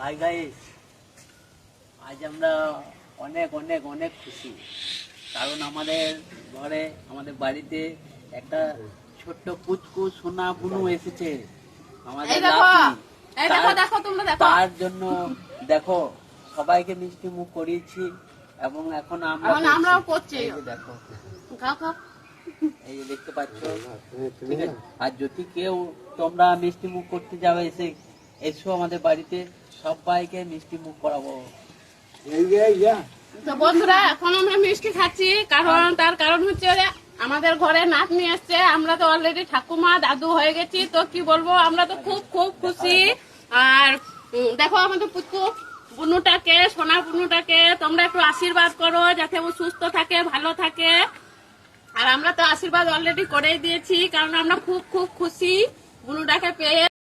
Hi guys, আজ আমরা অনেক অনেক অনেক খুশি, কারণ আমাদের ঘরে আমাদের বাড়িতে একটা ছোট্ট পুচকু সোনা বুনু এসেছে আমাদের লাকি। তার জন্য দেখো সবাইকে মিষ্টি মুখ করিয়েছি এবং এখন আমরাও করছি। দেখো এই যে দেখতে পাচ্ছ, ঠিক আছে। আর যদি কেউ তোমরা মিষ্টি মুখ করতে যাবে এসো আমাদের বাড়িতে, সবাইকে মিষ্টি মুখ করাবো। তো বন্ধুরা, এখন আমরা মিষ্টি খাচ্ছি, তার কারণ হচ্ছে আমাদের ঘরে নাতনি আসছে। আমরা তো অলরেডি ঠাকুমা দাদু হয়ে গেছি, তো কি বলবো, আমরা তো খুব খুব খুশি। আর দেখো আমাদের পুচকু বুনুটাকে, সোনা বুনুটাকে তোমরা একটু আশীর্বাদ করো যাতে ও সুস্থ থাকে, ভালো থাকে। আর আমরা তো আশীর্বাদ অলরেডি করেই দিয়েছি, কারণ আমরা খুব খুব খুশি বুনুটাকে পেয়ে।